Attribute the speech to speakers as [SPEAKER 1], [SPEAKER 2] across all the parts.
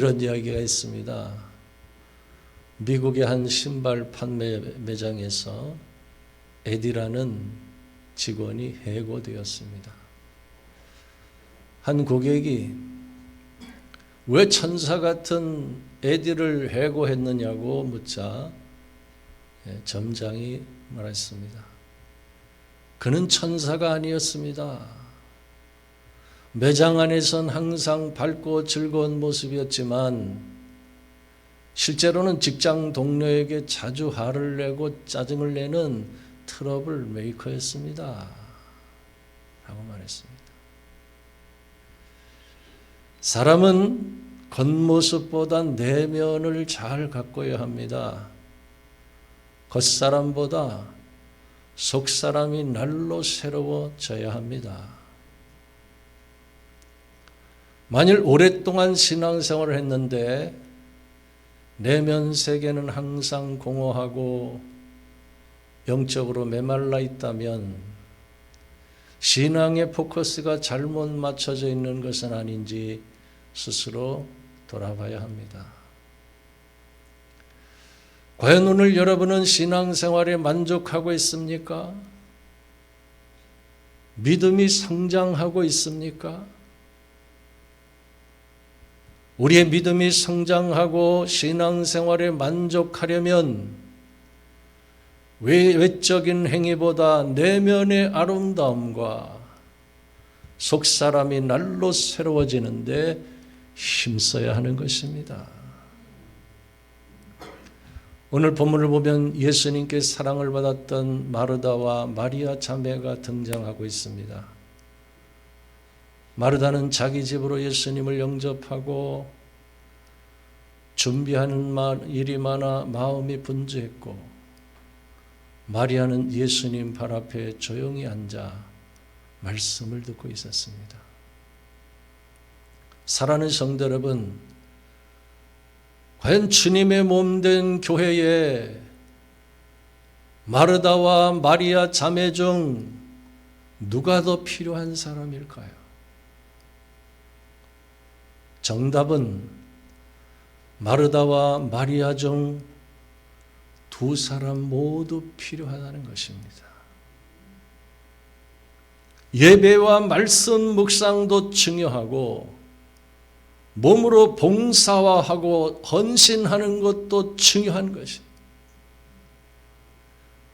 [SPEAKER 1] 이런 이야기가 있습니다. 미국의 한 신발 판매 매장에서 에디라는 직원이 해고되었습니다. 한 고객이 왜 천사 같은 에디를 해고했느냐고 묻자 점장이 말했습니다. 그는 천사가 아니었습니다. 매장 안에선 항상 밝고 즐거운 모습이었지만 실제로는 직장 동료에게 자주 화를 내고 짜증을 내는 트러블 메이커였습니다. 라고 말했습니다. 사람은 겉모습보다 내면을 잘 가꿔야 합니다. 겉사람보다 속사람이 날로 새로워져야 합니다. 만일 오랫동안 신앙생활을 했는데 내면 세계는 항상 공허하고 영적으로 메말라 있다면 신앙의 포커스가 잘못 맞춰져 있는 것은 아닌지 스스로 돌아봐야 합니다. 과연 오늘 여러분은 신앙생활에 만족하고 있습니까? 믿음이 성장하고 있습니까? 우리의 믿음이 성장하고 신앙생활에 만족하려면 외적인 행위보다 내면의 아름다움과 속사람이 날로 새로워지는데 힘써야 하는 것입니다. 오늘 본문을 보면 예수님께 사랑을 받았던 마르다와 마리아 자매가 등장하고 있습니다. 마르다는 자기 집으로 예수님을 영접하고 준비하는 일이 많아 마음이 분주했고, 마리아는 예수님 발 앞에 조용히 앉아 말씀을 듣고 있었습니다. 사랑하는 성도 여러분, 과연 주님의 몸된 교회에 마르다와 마리아 자매 중 누가 더 필요한 사람일까요? 정답은 마르다와 마리아 중 두 사람 모두 필요하다는 것입니다. 예배와 말씀 묵상도 중요하고 몸으로 봉사하고 헌신하는 것도 중요한 것입니다.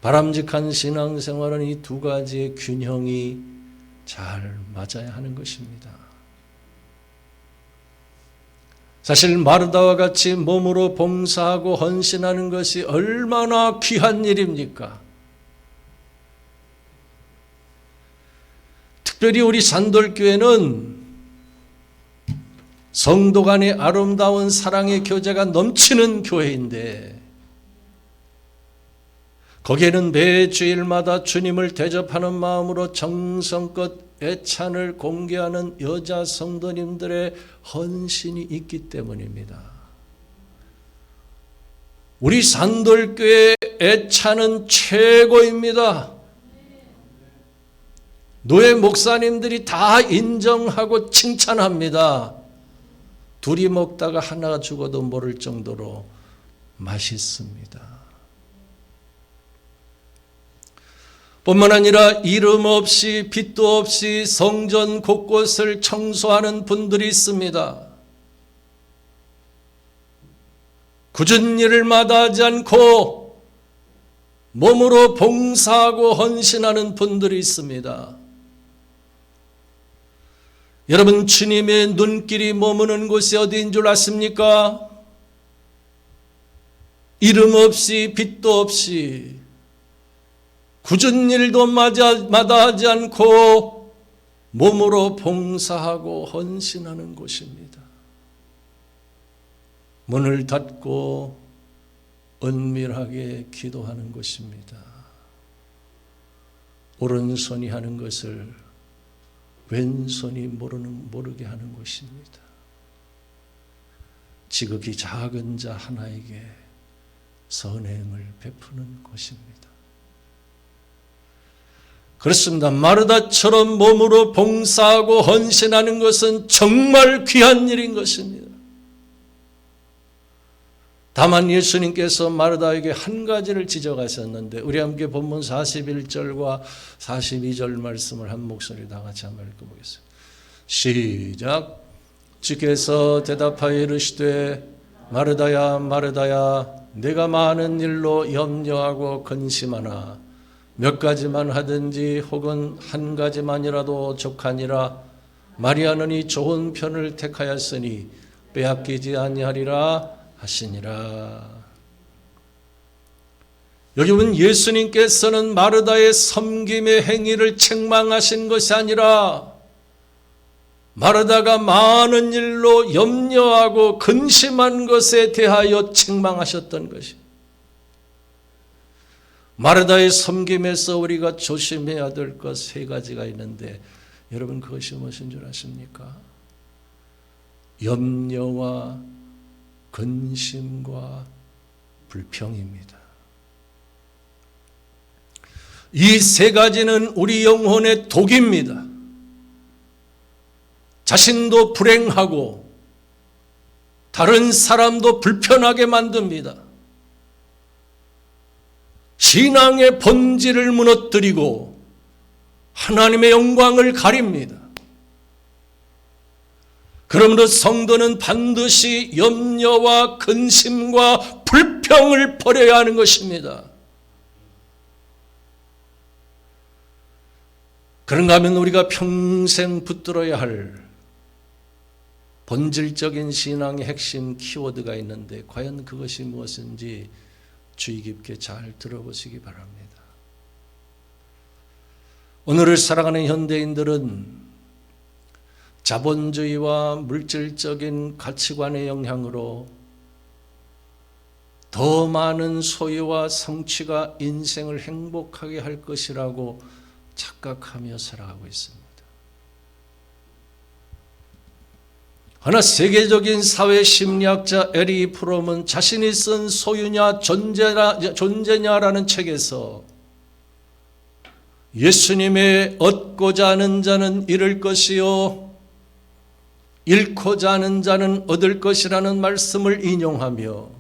[SPEAKER 1] 바람직한 신앙생활은 이 두 가지의 균형이 잘 맞아야 하는 것입니다. 사실 마르다와 같이 몸으로 봉사하고 헌신하는 것이 얼마나 귀한 일입니까? 특별히 우리 산돌교회는 성도 간의 아름다운 사랑의 교제가 넘치는 교회인데, 거기에는 매 주일마다 주님을 대접하는 마음으로 정성껏 애찬을 공개하는 여자 성도님들의 헌신이 있기 때문입니다. 우리 산돌교회 애찬은 최고입니다. 노예 목사님들이 다 인정하고 칭찬합니다. 둘이 먹다가 하나가 죽어도 모를 정도로 맛있습니다. 뿐만 아니라 이름 없이 빛도 없이 성전 곳곳을 청소하는 분들이 있습니다. 굳은 일을 마다하지 않고 몸으로 봉사하고 헌신하는 분들이 있습니다. 여러분, 주님의 눈길이 머무는 곳이 어디인 줄 아십니까? 이름 없이 빛도 없이 굳은 일도 마다하지 않고 몸으로 봉사하고 헌신하는 곳입니다. 문을 닫고 은밀하게 기도하는 곳입니다. 오른손이 하는 것을 왼손이 모르게 하는 곳입니다. 지극히 작은 자 하나에게 선행을 베푸는 곳입니다. 그렇습니다. 마르다처럼 몸으로 봉사하고 헌신하는 것은 정말 귀한 일인 것입니다. 다만 예수님께서 마르다에게 한 가지를 지적하셨는데 우리 함께 본문 41절과 42절 말씀을 한 목소리 다 같이 한번 읽어보겠습니다. 시작. 주께서 대답하여 이르시되 마르다야 마르다야 내가 많은 일로 염려하고 근심하나 몇 가지만 하든지 혹은 한 가지만이라도 족하니라. 마리아는 이 좋은 편을 택하였으니 빼앗기지 아니하리라 하시니라. 여기 보면 예수님께서는 마르다의 섬김의 행위를 책망하신 것이 아니라 마르다가 많은 일로 염려하고 근심한 것에 대하여 책망하셨던 것이. 마르다의 섬김에서 우리가 조심해야 될 것 세 가지가 있는데 여러분 그것이 무엇인 줄 아십니까? 염려와 근심과 불평입니다. 이 세 가지는 우리 영혼의 독입니다. 자신도 불행하고 다른 사람도 불편하게 만듭니다. 신앙의 본질을 무너뜨리고 하나님의 영광을 가립니다. 그러므로 성도는 반드시 염려와 근심과 불평을 버려야 하는 것입니다. 그런가 하면 우리가 평생 붙들어야 할 본질적인 신앙의 핵심 키워드가 있는데 과연 그것이 무엇인지 주의 깊게 잘 들어보시기 바랍니다. 오늘을 살아가는 현대인들은 자본주의와 물질적인 가치관의 영향으로 더 많은 소유와 성취가 인생을 행복하게 할 것이라고 착각하며 살아가고 있습니다. 하나 세계적인 사회 심리학자 에리 프롬은 자신이 쓴 소유냐 존재냐라는 책에서 예수님의 얻고자 하는 자는 잃을 것이요 잃고자 하는 자는 얻을 것이라는 말씀을 인용하며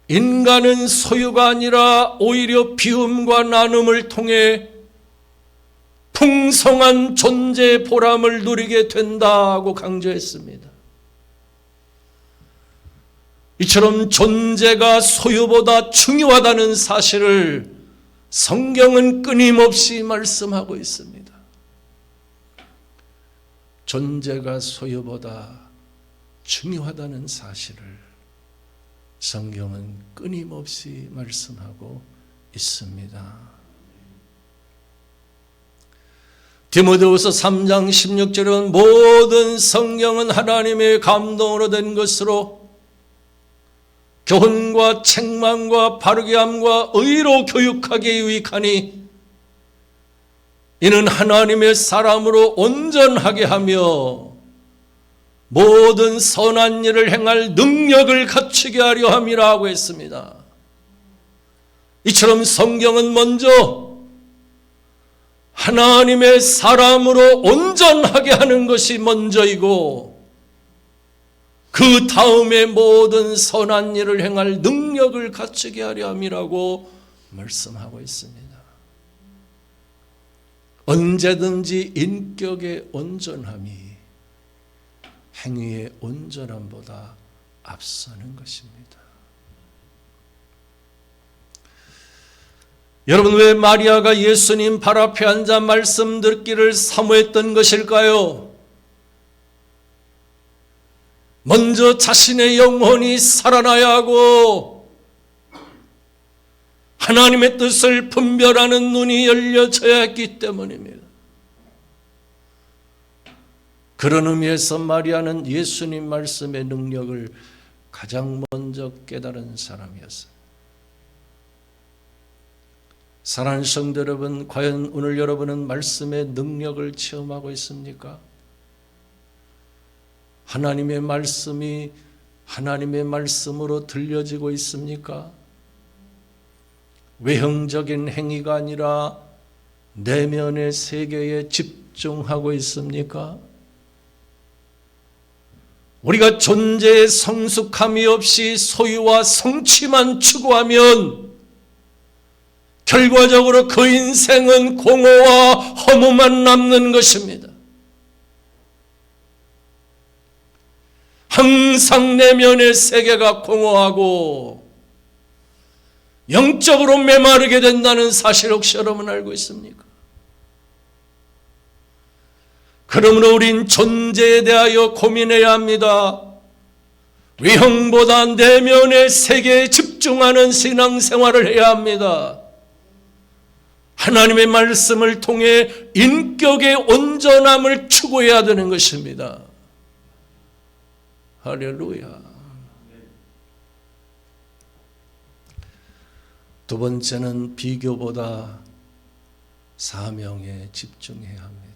[SPEAKER 1] 인간은 소유가 아니라 오히려 비움과 나눔을 통해 풍성한 존재의 보람을 누리게 된다고 강조했습니다. 이처럼 존재가 소유보다 중요하다는 사실을 성경은 끊임없이 말씀하고 있습니다. 존재가 소유보다 중요하다는 사실을 성경은 끊임없이 말씀하고 있습니다. 디모데후서 3장 16절은 모든 성경은 하나님의 감동으로 된 것으로 교훈과 책망과 바르게 함과 의로 교육하기에 유익하니 이는 하나님의 사람으로 온전하게 하며 모든 선한 일을 행할 능력을 갖추게 하려 함이라고 했습니다. 이처럼 성경은 먼저 하나님의 사람으로 온전하게 하는 것이 먼저이고 그 다음에 모든 선한 일을 행할 능력을 갖추게 하려 함이라고 말씀하고 있습니다. 언제든지 인격의 온전함이 행위의 온전함보다 앞서는 것입니다. 여러분, 왜 마리아가 예수님 발 앞에 앉아 말씀 듣기를 사모했던 것일까요? 먼저 자신의 영혼이 살아나야 하고 하나님의 뜻을 분별하는 눈이 열려져야 했기 때문입니다. 그런 의미에서 마리아는 예수님 말씀의 능력을 가장 먼저 깨달은 사람이었어요. 사랑하는 성도 여러분, 과연 오늘 여러분은 말씀의 능력을 체험하고 있습니까? 하나님의 말씀이 하나님의 말씀으로 들려지고 있습니까? 외형적인 행위가 아니라 내면의 세계에 집중하고 있습니까? 우리가 존재의 성숙함이 없이 소유와 성취만 추구하면 결과적으로 그 인생은 공허와 허무만 남는 것입니다. 항상 내면의 세계가 공허하고 영적으로 메마르게 된다는 사실 혹시 여러분 알고 있습니까? 그러므로 우린 존재에 대하여 고민해야 합니다. 외형보다 내면의 세계에 집중하는 신앙생활을 해야 합니다. 하나님의 말씀을 통해 인격의 온전함을 추구해야 되는 것입니다. 할렐루야. 두 번째는 비교보다 사명에 집중해야 합니다.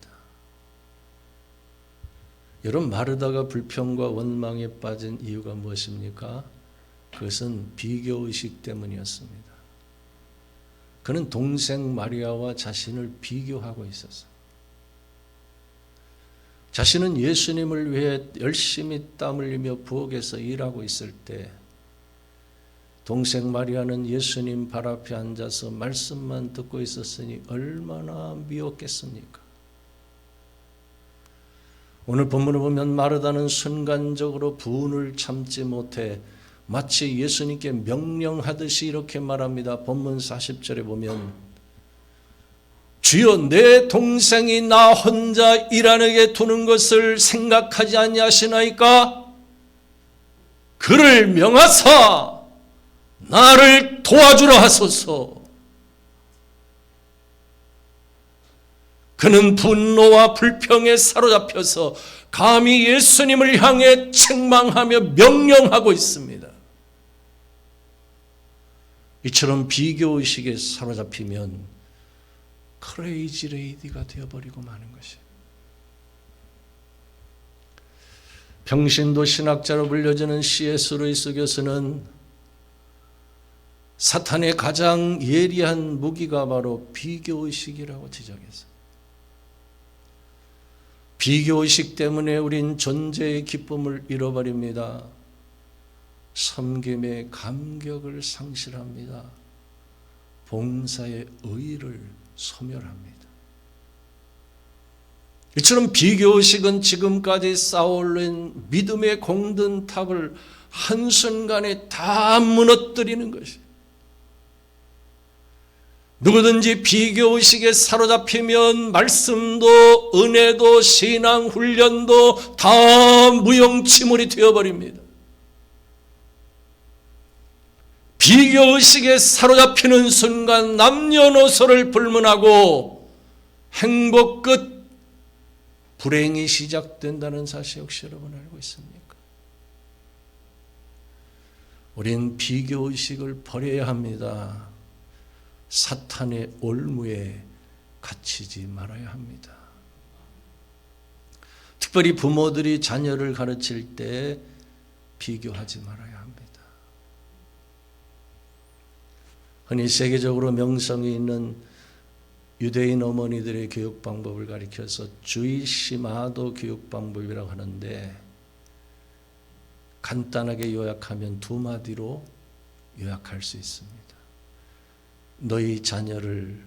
[SPEAKER 1] 여러분, 마르다가 불평과 원망에 빠진 이유가 무엇입니까? 그것은 비교의식 때문이었습니다. 그는 동생 마리아와 자신을 비교하고 있었어요. 자신은 예수님을 위해 열심히 땀 흘리며 부엌에서 일하고 있을 때 동생 마리아는 예수님 발 앞에 앉아서 말씀만 듣고 있었으니 얼마나 미웠겠습니까? 오늘 본문을 보면 마르다는 순간적으로 분을 참지 못해 마치 예수님께 명령하듯이 이렇게 말합니다. 본문 40절에 보면 주여, 내 동생이 나 혼자 일하게 두는 것을 생각하지 아니하시나이까? 그를 명하사 나를 도와주라 하소서. 그는 분노와 불평에 사로잡혀서 감히 예수님을 향해 책망하며 명령하고 있습니다. 이처럼 비교의식에 사로잡히면 크레이지 레이디가 되어버리고 마는 것이에요. 평신도 신학자로 불려지는 C.S. 루이스 교수는 사탄의 가장 예리한 무기가 바로 비교의식이라고 지적했어요. 비교의식 때문에 우린 존재의 기쁨을 잃어버립니다. 섬김의 감격을 상실합니다. 봉사의 의의를 소멸합니다. 이처럼 비교의식은 지금까지 쌓아올린 믿음의 공든 탑을 한순간에 다 무너뜨리는 것이에요. 누구든지 비교의식에 사로잡히면 말씀도 은혜도 신앙 훈련도 다 무용지물이 되어버립니다. 비교의식에 사로잡히는 순간 남녀노소를 불문하고 행복 끝 불행이 시작된다는 사실 혹시 여러분 알고 있습니까? 우린 비교의식을 버려야 합니다. 사탄의 올무에 갇히지 말아야 합니다. 특별히 부모들이 자녀를 가르칠 때 비교하지 말아야 합니다. 흔히 세계적으로 명성이 있는 유대인 어머니들의 교육 방법을 가리켜서 주이시 마도 교육 방법이라고 하는데, 간단하게 요약하면 두 마디로 요약할 수 있습니다. 너희 자녀를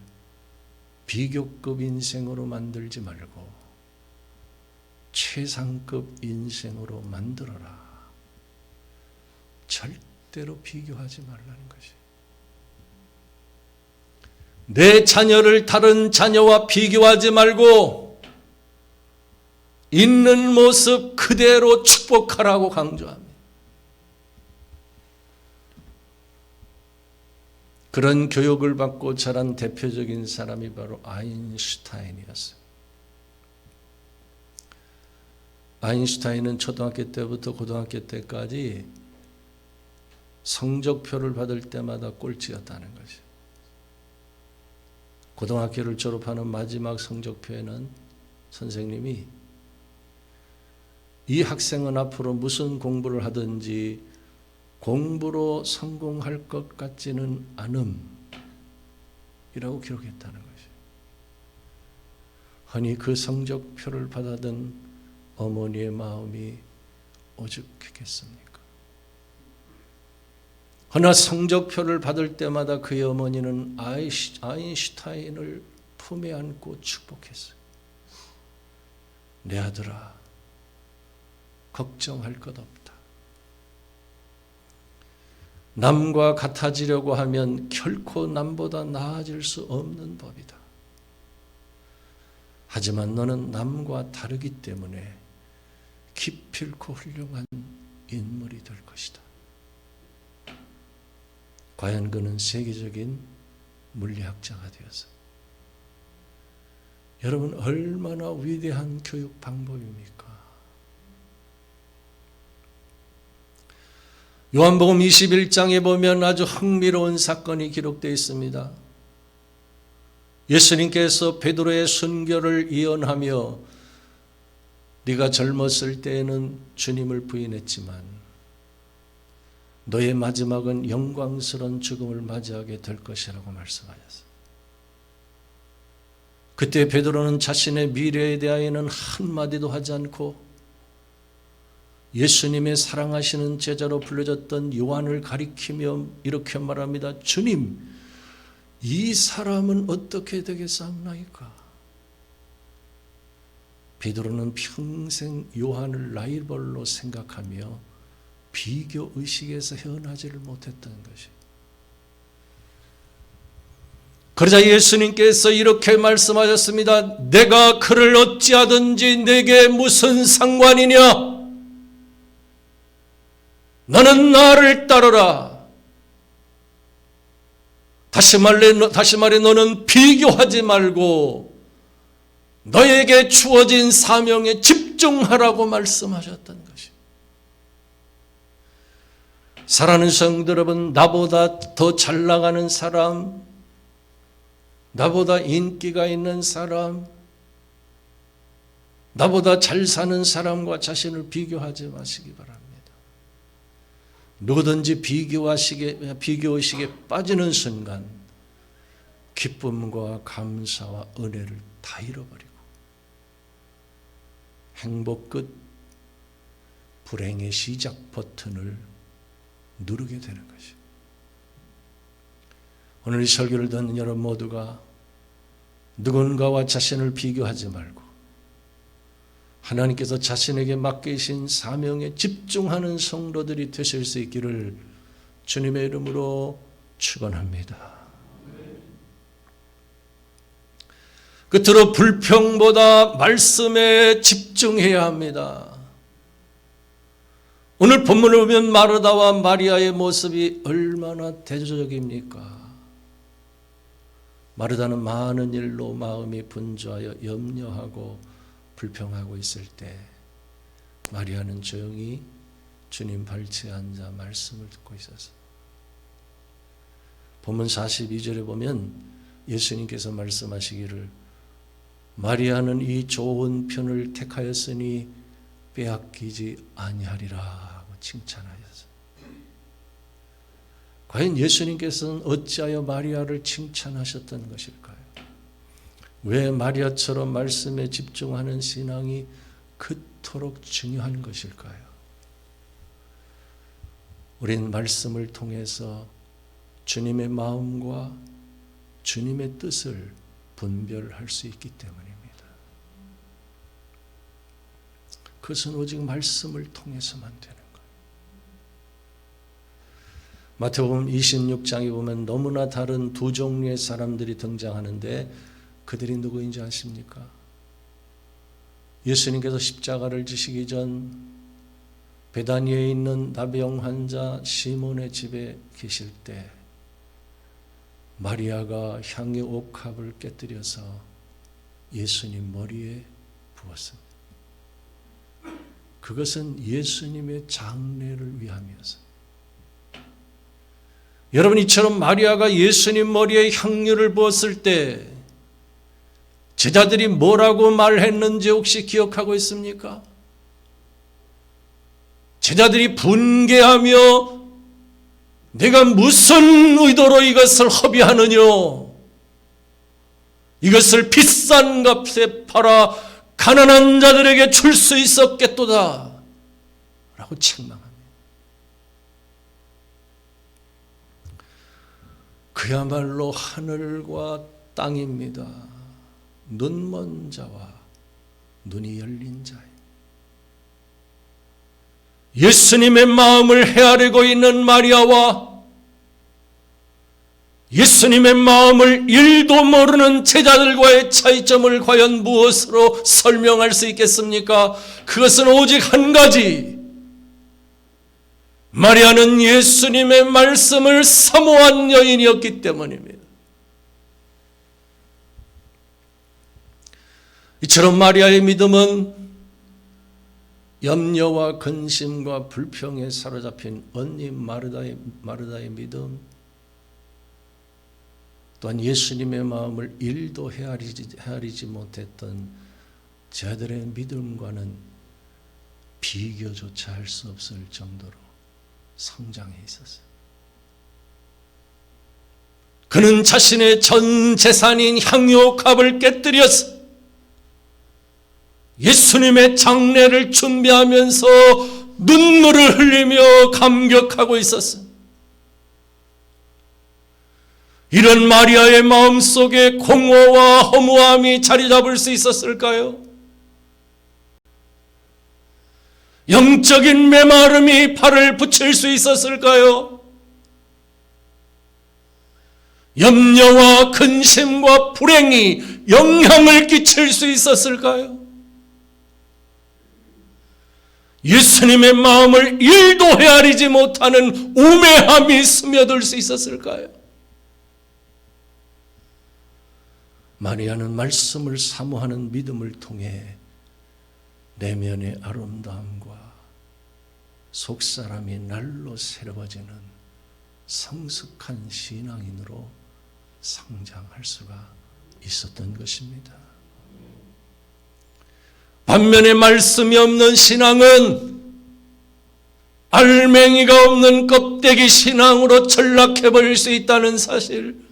[SPEAKER 1] 비교급 인생으로 만들지 말고 최상급 인생으로 만들어라. 절대로 비교하지 말라는 것이. 내 자녀를 다른 자녀와 비교하지 말고 있는 모습 그대로 축복하라고 강조합니다. 그런 교육을 받고 자란 대표적인 사람이 바로 아인슈타인이었어요. 아인슈타인은 초등학교 때부터 고등학교 때까지 성적표를 받을 때마다 꼴찌였다는 것이에요. 고등학교를 졸업하는 마지막 성적표에는 선생님이 이 학생은 앞으로 무슨 공부를 하든지 공부로 성공할 것 같지는 않음이라고 기록했다는 것이에요. 흔히 그 성적표를 받아든 어머니의 마음이 오죽했겠습니까? 허나 성적표를 받을 때마다 그의 어머니는 아인슈타인을 품에 안고 축복했어요. 내 아들아, 걱정할 것 없다. 남과 같아지려고 하면 결코 남보다 나아질 수 없는 법이다. 하지만 너는 남과 다르기 때문에 기필코 훌륭한 인물이 될 것이다. 과연 그는 세계적인 물리학자가 되었어요. 여러분, 얼마나 위대한 교육 방법입니까? 요한복음 21장에 보면 아주 흥미로운 사건이 기록되어 있습니다. 예수님께서 베드로의 순교를 예언하며 네가 젊었을 때에는 주님을 부인했지만 너의 마지막은 영광스러운 죽음을 맞이하게 될 것이라고 말씀하셨어요. 그때 베드로는 자신의 미래에 대하여는 한마디도 하지 않고 예수님의 사랑하시는 제자로 불려졌던 요한을 가리키며 이렇게 말합니다. 주님, 이 사람은 어떻게 되겠사옵나이까? 베드로는 평생 요한을 라이벌로 생각하며 비교 의식에서 헤어나지를 못했던 것이. 그러자 예수님께서 이렇게 말씀하셨습니다. 내가 그를 어찌하든지 내게 무슨 상관이냐? 너는 나를 따르라. 다시 말해 너는 비교하지 말고 너에게 주어진 사명에 집중하라고 말씀하셨던 것이. 사랑하는 성도 여러분, 나보다 더 잘 나가는 사람, 나보다 인기가 있는 사람, 나보다 잘 사는 사람과 자신을 비교하지 마시기 바랍니다. 누구든지 비교의식에 빠지는 순간 기쁨과 감사와 은혜를 다 잃어버리고 행복 끝 불행의 시작 버튼을 누르게 되는 것이죠. 오늘 이 설교를 듣는 여러분 모두가 누군가와 자신을 비교하지 말고 하나님께서 자신에게 맡기신 사명에 집중하는 성도들이 되실 수 있기를 주님의 이름으로 축원합니다. 끝으로 불평보다 말씀에 집중해야 합니다. 오늘 본문을 보면 마르다와 마리아의 모습이 얼마나 대조적입니까? 마르다는 많은 일로 마음이 분주하여 염려하고 불평하고 있을 때 마리아는 조용히 주님 발치에 앉아 말씀을 듣고 있었어요. 본문 42절에 보면 예수님께서 말씀하시기를 마리아는 이 좋은 편을 택하였으니 빼앗기지 아니하리라 하고 칭찬하셨어요. 과연 예수님께서는 어찌하여 마리아를 칭찬하셨던 것일까요? 왜 마리아처럼 말씀에 집중하는 신앙이 그토록 중요한 것일까요? 우리는 말씀을 통해서 주님의 마음과 주님의 뜻을 분별할 수 있기 때문입니다. 그것은 오직 말씀을 통해서만 되는 거예요. 마태복음 26장에 보면 너무나 다른 두 종류의 사람들이 등장하는데 그들이 누구인지 아십니까? 예수님께서 십자가를 지시기 전 베다니에 있는 나병 환자 시몬의 집에 계실 때 마리아가 향유 옥합을 깨뜨려서 예수님 머리에 부었습니다. 그것은 예수님의 장례를 위함이었어요. 여러분, 이처럼 마리아가 예수님 머리에 향유를 부었을 때 제자들이 뭐라고 말했는지 혹시 기억하고 있습니까? 제자들이 분개하며 내가 무슨 의도로 이것을 허비하느냐? 이것을 비싼 값에 팔아 가난한 자들에게 줄 수 있었겠도다 라고 책망합니다. 그야말로 하늘과 땅입니다. 눈먼 자와 눈이 열린 자예요. 예수님의 마음을 헤아리고 있는 마리아와 예수님의 마음을 1도 모르는 제자들과의 차이점을 과연 무엇으로 설명할 수 있겠습니까? 그것은 오직 한 가지. 마리아는 예수님의 말씀을 사모한 여인이었기 때문입니다. 이처럼 마리아의 믿음은 염려와 근심과 불평에 사로잡힌 언니 마르다의 믿음, 또한 예수님의 마음을 1도 헤아리지 못했던 제자들의 믿음과는 비교조차 할 수 없을 정도로 성장해 있었어요. 그는 자신의 전 재산인 향유옥합을 깨뜨려서 예수님의 장례를 준비하면서 눈물을 흘리며 감격하고 있었어요. 이런 마리아의 마음속에 공허와 허무함이 자리 잡을 수 있었을까요? 영적인 메마름이 발을 붙일 수 있었을까요? 염려와 근심과 불행이 영향을 끼칠 수 있었을까요? 예수님의 마음을 1도 헤아리지 못하는 우매함이 스며들 수 있었을까요? 마리아는 말씀을 사모하는 믿음을 통해 내면의 아름다움과 속사람이 날로 새로워지는 성숙한 신앙인으로 성장할 수가 있었던 것입니다. 반면에 말씀이 없는 신앙은 알맹이가 없는 껍데기 신앙으로 전락해버릴 수 있다는 사실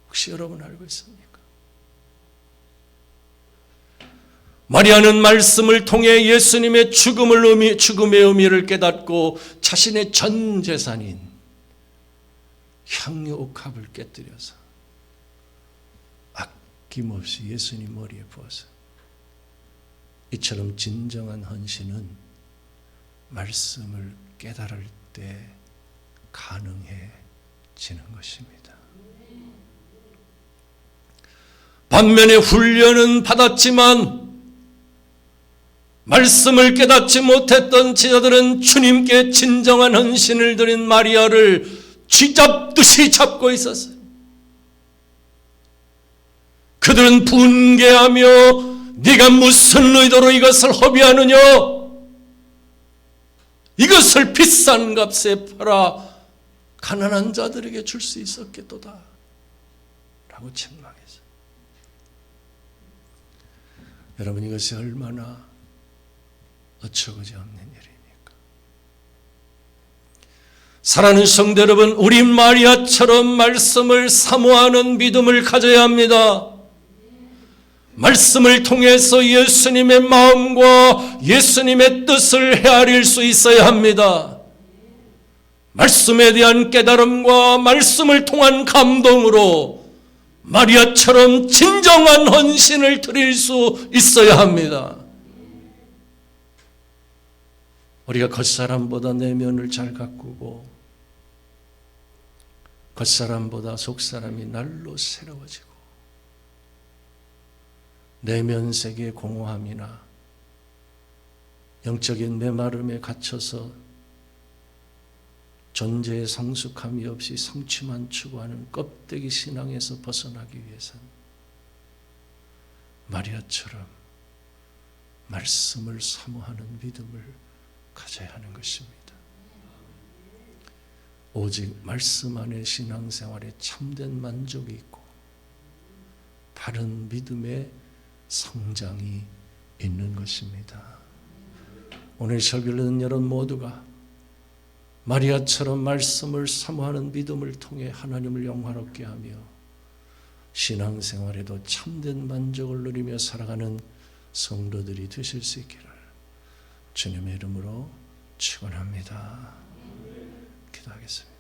[SPEAKER 1] 혹시 여러분 알고 있습니까? 마리아는 말씀을 통해 예수님의 죽음의 의미를 깨닫고 자신의 전 재산인 향유옥합을 깨뜨려서 아낌없이 예수님 머리에 부어서 이처럼 진정한 헌신은 말씀을 깨달을 때 가능해지는 것입니다. 반면에 훈련은 받았지만 말씀을 깨닫지 못했던 제자들은 주님께 진정한 헌신을 드린 마리아를 쥐잡듯이 잡고 있었어요. 그들은 분개하며 네가 무슨 의도로 이것을 허비하느냐? 이것을 비싼 값에 팔아 가난한 자들에게 줄 수 있었겠도다 라고 책망했어요. 여러분, 이것이 얼마나 어처구니 없는 일입니까? 사랑하는 성도 여러분, 우리 마리아처럼 말씀을 사모하는 믿음을 가져야 합니다. 말씀을 통해서 예수님의 마음과 예수님의 뜻을 헤아릴 수 있어야 합니다. 말씀에 대한 깨달음과 말씀을 통한 감동으로 마리아처럼 진정한 헌신을 드릴 수 있어야 합니다. 우리가 겉사람보다 내면을 잘 가꾸고 겉사람보다 속사람이 날로 새로워지고 내면 세계의 공허함이나 영적인 메마름에 갇혀서 존재의 성숙함이 없이 성취만 추구하는 껍데기 신앙에서 벗어나기 위해서는 마리아처럼 말씀을 사모하는 믿음을 가져야 하는 것입니다. 오직 말씀 안에 신앙생활에 참된 만족이 있고 바른 믿음의 성장이 있는 것입니다. 오늘 설교를 듣는 여러분 모두가 마리아처럼 말씀을 사모하는 믿음을 통해 하나님을 영화롭게 하며 신앙생활에도 참된 만족을 누리며 살아가는 성도들이 되실 수 있기를 주님의 이름으로 축원합니다. 기도하겠습니다.